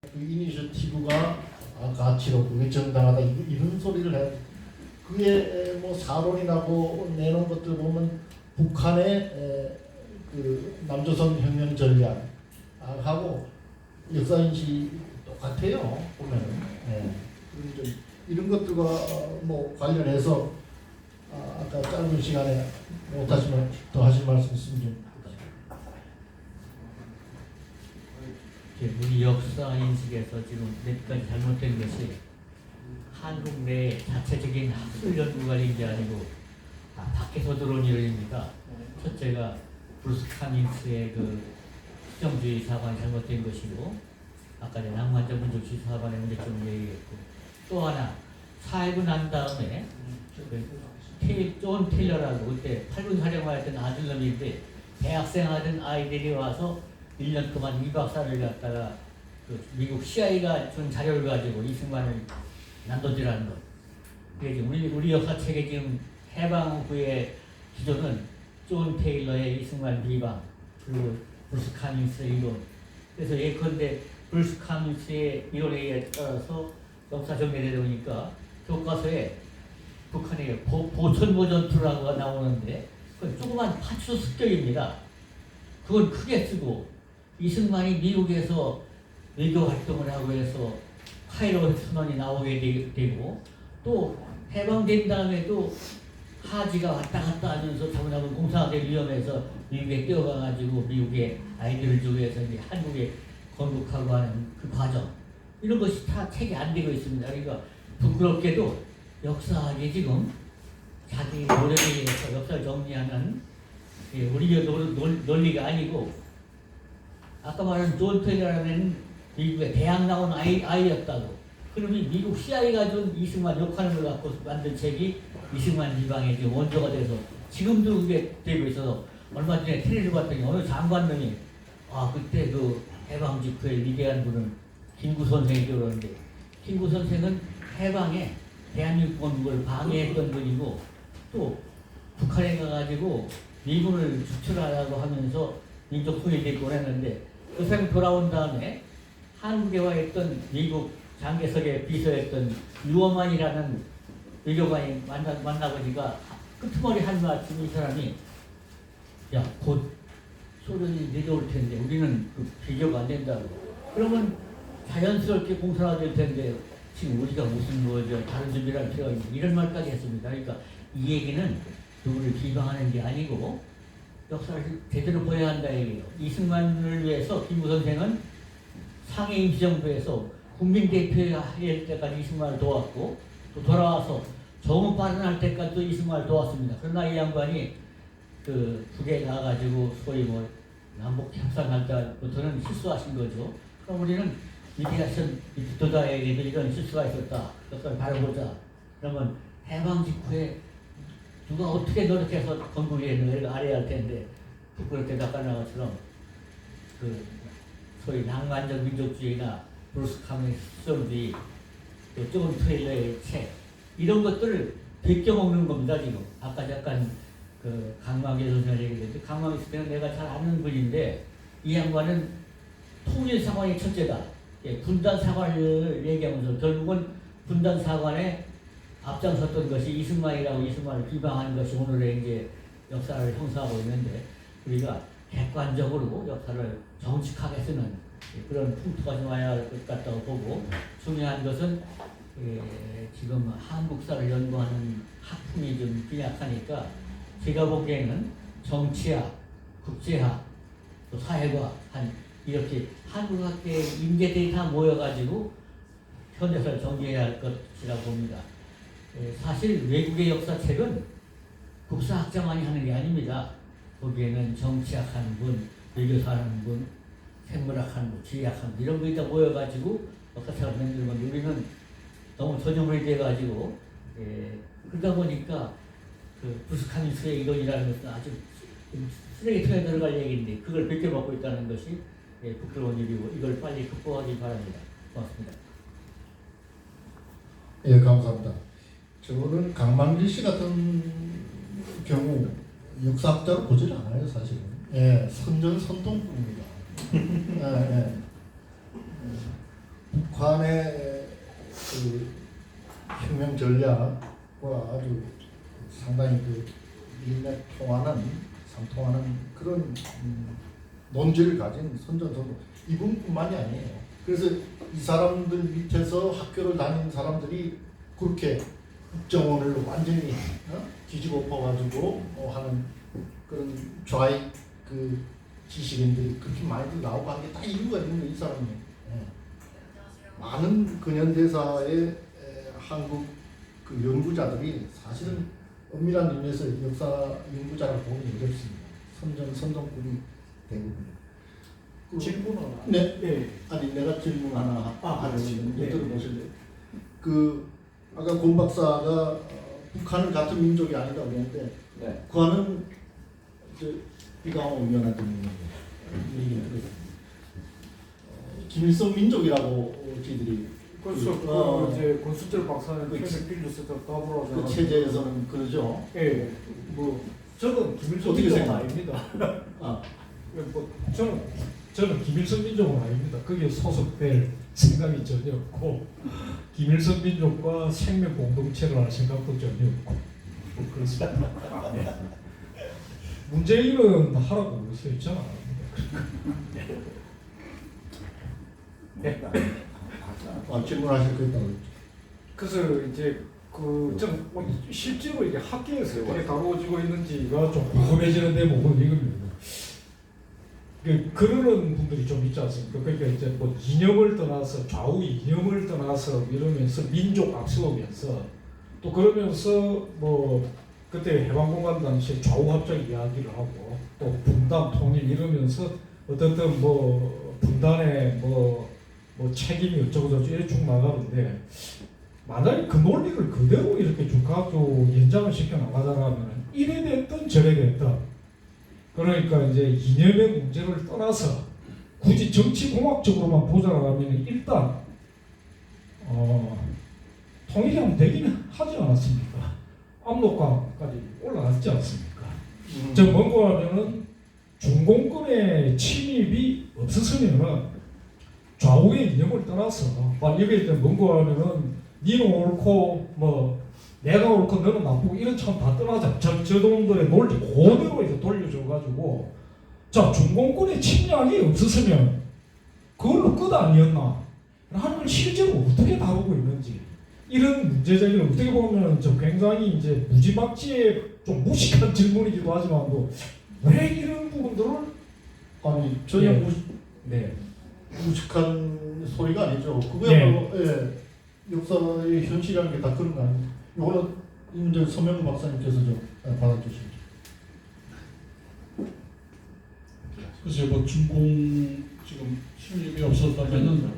그 이니셔티브가 가치롭고 그게 정당하다 이런 소리를 해. 그게 뭐 사론이 나고 내놓은 것들 보면 북한의 그 남조선 혁명 전략하고 역사인식이 똑같아요 보면은. 이런 것들과 뭐 관련해서 아까 짧은 시간에 못하시면 더 하실 말씀 있으면 좀. 우리 역사 인식에서 지금 몇 가지 잘못된 것이 한국 내 자체적인 학술 연구 관련이 아니고 밖에서 들어온 일입니다. 첫째가 브루스 카밍스의 그 수정주의 사관이 잘못된 것이고, 아까 전에 낭만적 민족주의 사관의 문제점을 얘기했고, 또 하나 사회고 난 다음에 존 테일러라고 그때 8군 사령관이었던 아들놈인데 대학생 하던 아이들이 와서 1년 동안 2박 4일 갔다가 그 미국 CIA가 준 자료를 가지고 이승만을 난도질하는 것. 그게 우리 역사책에 지금 해방 후의 기조는 존 테일러의 이승만 비방, 그리고 브루스 카밍스의 이론. 그래서 예컨대 브루스 카밍스의 이론에 따라서 역사 정리되다 보니까 교과서에 북한의 보천모 전투라고 나오는데 그건 조그만 파추 습격입니다. 그건 크게 쓰고, 이승만이 미국에서 외교 활동을 하고 해서 카이로 선언이 나오게 되고, 또 해방된 다음에도 하지가 왔다 갔다 하면서 자문하면 공산화될 위험해서 미국에 뛰어가가지고 미국에 아이디어를 주기 위해서 이제 한국에 건국하고 하는 그 과정, 이런 것이 다 책이 안 되고 있습니다. 그러니까 부끄럽게도 역사학이 지금 자기 노력에 의해서 역사를 정리하는 우리의 논리가 아니고, 아까 말한 존 테일러라는 미국의 대학 나온 아이였다고. 그러면 미국 CIA가 준 이승만 욕하는 걸 갖고 만든 책이 이승만 비방의 지금 원조가 돼서 지금도 그게 되고 있어서, 얼마 전에 테레비를 봤더니 어느 장관님이 그때 그 해방 직후에 위대한 분은 김구 선생이라고 그러는데, 김구 선생은 해방에 대한민국 건국을 방해했던 분이고, 또 북한에 가가지고 미군을 축출하라고 하면서 민족 통일대권 했는데, 그 사람이 돌아온 다음에 한국에 와 있던 미국 장개석에 비서했던 유어만이라는 외교관이 만나보니까 끄트머리 한 말씀, 이 사람이 곧 소련이 내려올 텐데 우리는 그 비교가 안 된다고. 그러면 자연스럽게 공산화될 텐데 지금 우리가 무슨 다른 준비를 할 필요가 있는, 이런 말까지 했습니다. 그러니까 이 얘기는 누구를 비방하는 게 아니고 역사를 제대로 보여야 한다 얘기예요. 이승만을 위해서 김구 선생은 상해 임시정부에서 국민대표가 할 때까지 이승만을 도왔고, 또 돌아와서 정부 발언할 때까지도 이승만을 도왔습니다. 그러나 이 양반이 그 북에 나가가지고 소위 뭐 남북 협상할 때부터는 실수하신 거죠. 그럼 우리는 위대하신 도다에게도 이런 실수가 있었다. 역사를 바라보자. 그러면 해방 직후에 누가 어떻게 노력해서 건국에 있는 걸 알아야 할 텐데, 부끄럽게 닦아나온 것처럼 그 소위 낭만적 민족주의나 브루스 카밍스 수정주의, 또 존 테일러의 책, 이런 것들을 베껴먹는 겁니다 지금. 아까 잠깐 그 강마계 선생을 얘기했는데, 강마계 선생은 내가 잘 아는 분인데, 이 양반은 통일 사관이 첫째다. 분단 사관을 얘기하면서 결국은 분단 사관에 앞장섰던 것이 이승만이라고, 이승만을 비방하는 것이 오늘의 이제 역사를 형성하고 있는데, 우리가 객관적으로 역사를 정직하게 쓰는 그런 풍토가 좀 와야 할 것 같다고 보고, 중요한 것은 지금 한국사를 연구하는 학풍이 좀 빈약하니까 제가 보기에는 정치학, 국제학, 또 사회과학 이렇게 한국학계의 인재들이 다 모여가지고 현대사를 정리해야 할 것이라고 봅니다. 사실 외국의 역사책은 국사학자만이 하는 게 아닙니다. 거기에는 정치학 하는 분, 외교사 하는 분, 생물학 하는 분, 지리학 하는 분, 이런 분이 다 모여가지고 역사책을 만드는 건데, 우리는 너무 전형물이 돼가지고 그러다 보니까 그 브루스 카밍스의 이론이라는 것은 아주 쓰레기통에 들어갈 얘기인데 그걸 베껴먹고 있다는 것이 부끄러운 일이고, 이걸 빨리 극복하기 바랍니다. 고맙습니다. 예, 감사합니다. 저는 강만길 씨 같은 경우 역사학자로 보질 않아요, 사실은. 선전선동입니다. 북한의 그 혁명 전략과 아주 상당히 그 상통하는 그런 논지를 가진 선전선도 이분뿐만이 아니에요. 그래서 이 사람들 밑에서 학교를 다니는 사람들이 그렇게 국정원을 완전히 뒤집어 엎어가지고 하는 그런 좌익 그 지식인들이 그렇게 많이들 나오고 한 게 다 이유가 있는 거예요, 이 사람이. 많은 근현대사의 한국 그 연구자들이 사실은 엄밀한 의미에서 역사 연구자라고 보기 어렵습니다. 선동급이 대부분. 질문 하나. 네. 네. 아니 내가 질문 하나 하지. 네. 들어보실래요? 그 아까 권 박사가 북한은 같은 민족이 아니다 그랬는데 네. 북한은 이제 비강호 위원한테 묻는 얘기 들었습니다. 김일성 민족이라고 저희들이 그래서 이제 권순철 박사님 그 계속 빌려서 답을 그 하잖아요. 체제에서는 그러죠. 예. 뭐 저는 김일성 어떻게 민족은 생각해요? 아닙니다. 아, 뭐 저는 김일성 민족은 아닙니다. 거기에 소속될 생각이 전혀 없고 김일성 민족과 생명 공동체를 할 생각도 전혀 없고 뭐 그렇습니다. 네. 문재인은 하라고 그러세요. 저는 안 합니다. 네. 질문하실 거 있다고 했죠. 그래서 이제 좀 실제로 이게 학계에서 어떻게 다루어지고 있는지가 좀 궁금해지는 대목은 이겁니다. 그러는 분들이 좀 있지 않습니까? 그러니까 이제 뭐 이념을 떠나서 좌우 이념을 떠나서 이러면서 민족 앞세우면서 또 그러면서 뭐 그때 해방공간 당시에 좌우 합작 이야기를 하고 또 분단 통일 이러면서 어떻든 뭐 분단의 뭐 책임이 어쩌고저쩌고 이렇게 쭉 나가는데 만약에 그 논리를 그대로 이렇게 쭉 가지고 연장을 시켜 나가자면 이래 됐든 저래 됐든 그러니까 이제 이념의 문제를 떠나서 굳이 정치 공학적으로만 보자라면 일단 통일이 되기는 하지 않았습니까? 압록강까지 올라갔지 않습니까? 저 뭔고 하면은 중공권의 침입이 없었으면은 좌우의 이념을 떠나서 막 여기에 뭔고 하면은 니는 옳고 뭐 내가 옳고 너는 나쁘고 이런 참 다 떠나자. 저놈들의 논리 그대로 이제 돌려줘가지고 자 중공권의 침략이 없었으면 그걸로 끝 아니었나? 하는 걸 실제로 어떻게 다루고 있는지 이런 문제 제기를 어떻게 보면 좀 굉장히 이제 무지막지의 좀 무식한 질문이기도 하지만도 왜 이런 부분들을 아니 전혀 네. 네. 무식한 소리가 아니죠. 그거야말로 역사의 현실이라는 게 다 그런 거 아닙니까? 이거는 이 문제 서명 박사님께서 좀 받아주시죠. 글쎄요, 뭐 중공 지금 침입이 없었다면은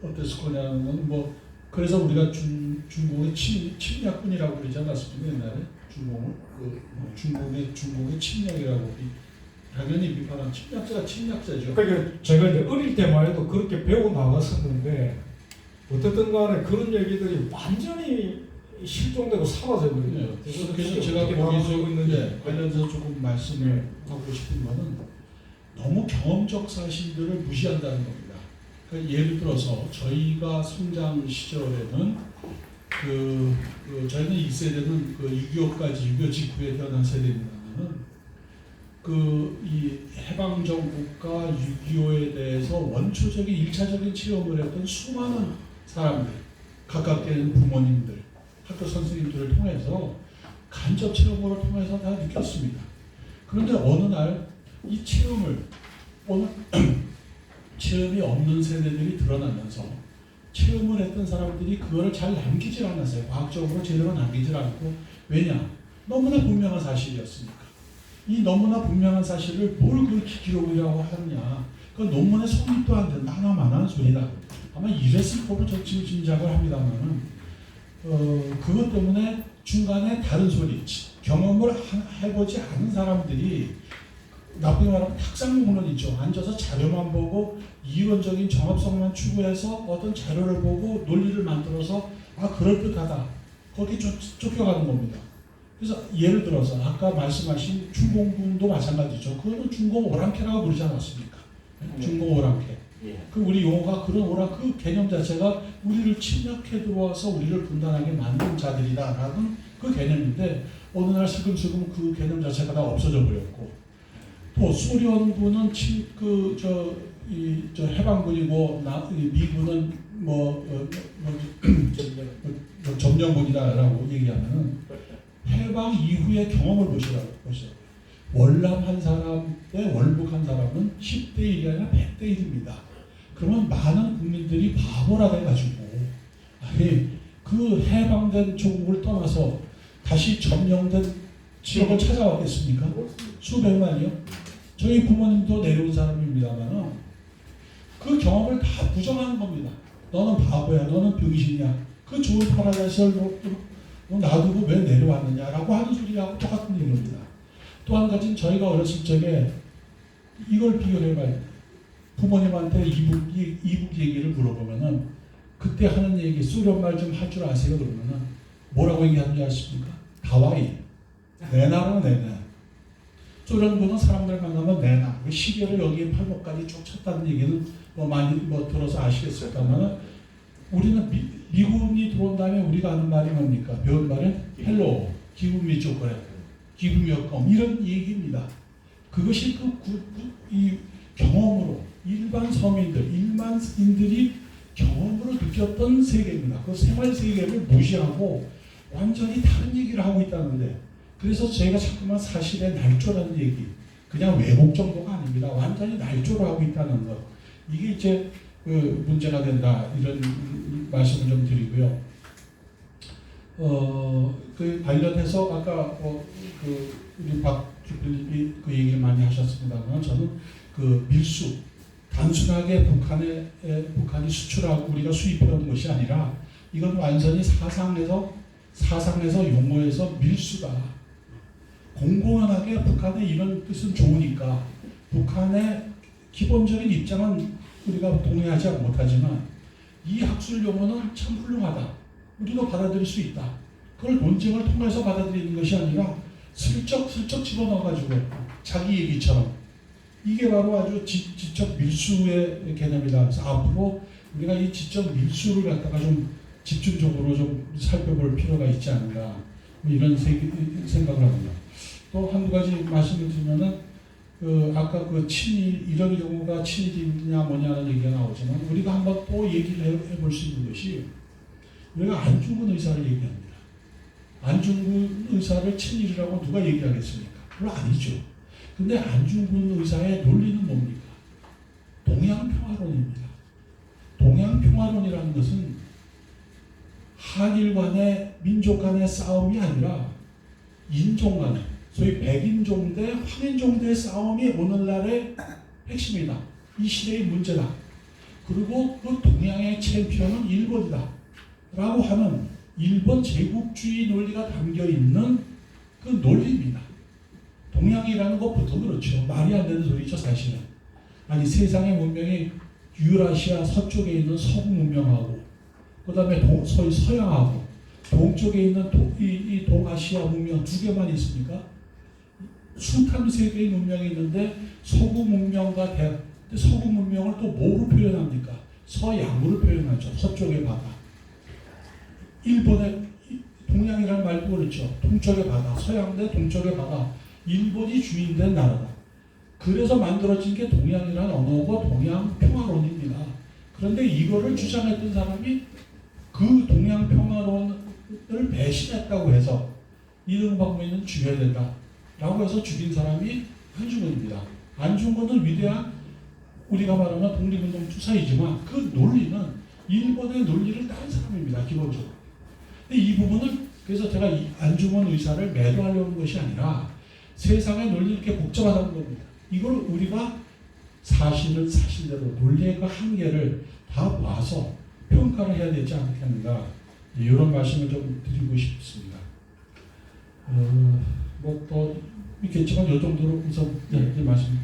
어땠을 거냐는 뭐 그래서 우리가 중공의 침략군이라고 그러지 않았습니까 옛날에 중공을 중공의 침략이라고 당연히 비판한 침략자가 침략자죠. 그러니까 제가 이제 어릴 때만 해도 그렇게 배워 나갔었는데 어쨌든 간에 그런 얘기들이 완전히 실종되고 사라져버리네요. 그래서 제가 거기서 관련해서 조금 말씀을 하고 싶은 거는 너무 경험적 사실들을 무시한다는 겁니다. 그러니까 예를 들어서 저희가 성장 시절에는 저희는 이 세대는 6.25까지 6.25 직후에 태어난 세대입니다만은 이 해방정국과 6.25에 대해서 원초적인 1차적인 체험을 했던 수많은 사람들, 가깝게 부모님들, 학교 선생님들을 통해서 간접 체험을 통해서 다 느꼈습니다. 그런데 어느 날 이 체험이 없는 세대들이 드러나면서 체험을 했던 사람들이 그거를 잘 남기질 않았어요. 과학적으로 제대로 남기질 않고 왜냐? 너무나 분명한 사실이었으니까. 이 너무나 분명한 사실을 뭘 그렇게 기록이라고 하느냐. 그건 논문에 성립도 안 된다. 하나만한 소리다. 아마 이랬을 거로 저 지금 짐작을 합니다만은 그것 때문에 중간에 다른 소리, 경험을 해보지 않은 사람들이 나쁘게 말하면 탁상공론 있죠. 앉아서 자료만 보고 이론적인 정합성만 추구해서 어떤 자료를 보고 논리를 만들어서 그럴듯하다. 거기 쫓겨가는 겁니다. 그래서 예를 들어서 아까 말씀하신 중공군도 마찬가지죠. 그거는 중공 오랑캐라고 부르지 않았습니까? 중공 오랑캐. 예. 그 우리 용어가 그런 오라 그 개념 자체가 우리를 침략해 들어와서 우리를 분단하게 만든 자들이다라는 그 개념인데 어느 날 슬금슬금 그 개념 자체가 다 없어져 버렸고 또 소련군은 저 해방군이고 미군은 점령군이다라고 얘기하면은 해방 이후의 경험을 보시라고. 월남 한 사람 대 월북 한 사람은 10대 1이 아니라 100대 1입니다. 그러면 많은 국민들이 바보라 돼가지고 아니 그 해방된 조국을 떠나서 다시 점령된 지역을 찾아왔겠습니까? 수백만이요. 저희 부모님도 내려온 사람입니다만 그 경험을 다 부정하는 겁니다. 너는 바보야, 너는 병신이야. 그 좋은 파라다이스를 놔두고 왜 내려왔느냐라고 하는 소리하고 똑같은 얘기입니다. 또 한 가지는 저희가 어렸을 적에 이걸 비교해봐야 돼요. 부모님한테 이북 얘기를 물어보면은 그때 하는 얘기 소련 말 좀 할 줄 아세요? 그러면은 뭐라고 얘기하는지 아십니까? 다와이 내 나라 내나. 소련군은 사람들 만나면 내나 시계를 여기에 팔목까지 쭉 쳤다는 얘기는 많이 들어서 아시겠습니다만 우리는 미군이 들어온 다음에 우리가 하는 말이 뭡니까? 배운 말은 헬로 기분미 쪼그레 기분미 여검 이런 얘기입니다. 그것이 이 경험으로 일반 서민들, 일반인들이 경험으로 느꼈던 세계입니다. 그 생활 세계를 무시하고 완전히 다른 얘기를 하고 있다는데 그래서 저희가 자꾸만 사실의 날조라는 얘기 그냥 왜곡 정도가 아닙니다. 완전히 날조를 하고 있다는 것 이게 이제 문제가 된다 이런 말씀을 좀 드리고요. 그 관련해서 아까 우리 박 주필님이 그 얘기를 많이 하셨습니다만 저는 그 밀수 단순하게 북한이 수출하고 우리가 수입해오는 것이 아니라 이건 완전히 사상에서 용어에서 밀수다. 공공연하게 북한의 이런 뜻은 좋으니까 북한의 기본적인 입장은 우리가 동의하지 못하지만 이 학술 용어는 참 훌륭하다. 우리도 받아들일 수 있다. 그걸 논쟁을 통해서 받아들이는 것이 아니라 슬쩍 집어넣어가지고 자기 얘기처럼 이게 바로 아주 지적 밀수의 개념이다. 그래서 앞으로 우리가 이 지적 밀수를 갖다가 좀 집중적으로 좀 살펴볼 필요가 있지 않는가 이런 생각을 합니다. 또 한두 가지 말씀을 드리면은 아까 그 친일 이런 경우가 친일이냐 뭐냐는 얘기가 나오지만 우리가 한번 또 얘기를 해볼 수 있는 것이 우리가 안중근 의사를 얘기합니다. 안중근 의사를 친일이라고 누가 얘기하겠습니까? 그건 아니죠. 근데 안중근 의사의 논리는 뭡니까? 동양평화론입니다. 동양평화론이라는 것은 한일 간의 민족 간의 싸움이 아니라 인종 간의 소위 백인종 대 황인종 대의 싸움이 오늘날의 핵심이다. 이 시대의 문제다. 그리고 그 동양의 챔피언은 일본이다. 라고 하는 일본 제국주의 논리가 담겨있는 그 논리입니다. 동양이라는 것부터 그렇죠. 말이 안 되는 소리죠 사실은. 아니 세상의 문명이 유라시아 서쪽에 있는 서구 문명하고 그 다음에 소위 서양하고 동쪽에 있는 이 동아시아 문명 두 개만 있습니까? 숱한 세계의 문명이 있는데 서구 문명과 서구 문명을 또 뭐로 표현합니까? 서양으로 표현하죠. 서쪽의 바다. 일본의 동양이라는 말도 그렇죠. 동쪽의 바다, 서양 대 동쪽의 바다. 일본이 주인된 나라다. 그래서 만들어진 게 동양이라는 언어고 동양평화론입니다. 그런데 이거를 주장했던 사람이 그 동양평화론을 배신했다고 해서 이등박문은 죽여야 된다. 라고 해서 죽인 사람이 안중근입니다. 안중근은 위대한 우리가 말하면 독립운동 투사이지만 그 논리는 일본의 논리를 따른 사람입니다. 기본적으로. 근데 이 부분을 그래서 제가 이 안중근 의사를 매도하려는 것이 아니라 세상의 논리 이렇게 복잡하다는 겁니다. 이걸 우리가 사실대로 논리의 그 한계를 다 봐서 평가를 해야 되지 않겠는가 이런 말씀을 좀 드리고 싶습니다. 뭐 또 있겠지만 이 정도로 우선 말씀.